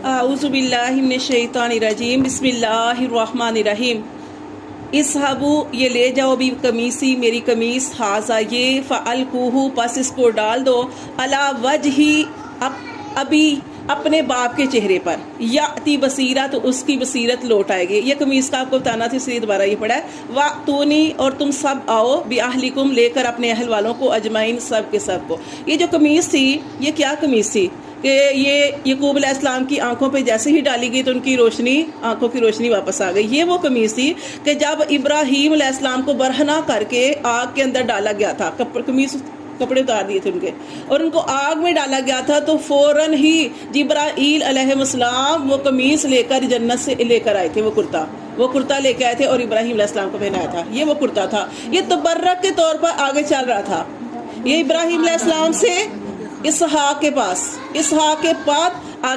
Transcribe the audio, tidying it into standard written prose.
اعوذ باللہ من الشیطان الرجیم بسم اللہ الرحمن الرحیم اصحابو یہ لے جاؤ بھی قمیصی میری قمیص حاضہ یہ فالقوہ پس اس کو ڈال دو علی وجہی ابھی اپنے باپ کے چہرے پر یاتی بصیرہ تو اس کی بصیرت لوٹ آئے گی. یہ قمیص کا آپ کو بتانا تھی اس لیے دوبارہ یہ پڑھا ہے. وَأْتُونِي اور تم سب آؤ بِأَهْلِكُمْ لے کر اپنے اہل والوں کو اجمعین سب کے سب کو. یہ جو قمیص تھی یہ کیا قمیص تھی کہ یہ یعقوب علیہ السلام کی آنکھوں پہ جیسے ہی ڈالی گئی تو ان کی روشنی آنکھوں کی روشنی واپس آ گئی. یہ وہ قمیص تھی کہ جب ابراہیم علیہ السلام کو برہنہ کر کے آگ کے اندر ڈالا گیا تھا, قمیص کپڑے اتار دیے تھے ان کے اور ان کو آگ میں ڈالا گیا تھا, تو فوراً ہی جبرائیل علیہ السلام وہ قمیص لے کر جنت سے لے کر آئے تھے. وہ کرتا لے کے آئے تھے اور ابراہیم علیہ السلام کو پہنایا تھا. یہ وہ کرتا تھا, یہ تبرک کے طور پر آگے چل رہا تھا. یہ ابراہیم علیہ السلام سے اسحاق کے پاس, اسحاق کے بعد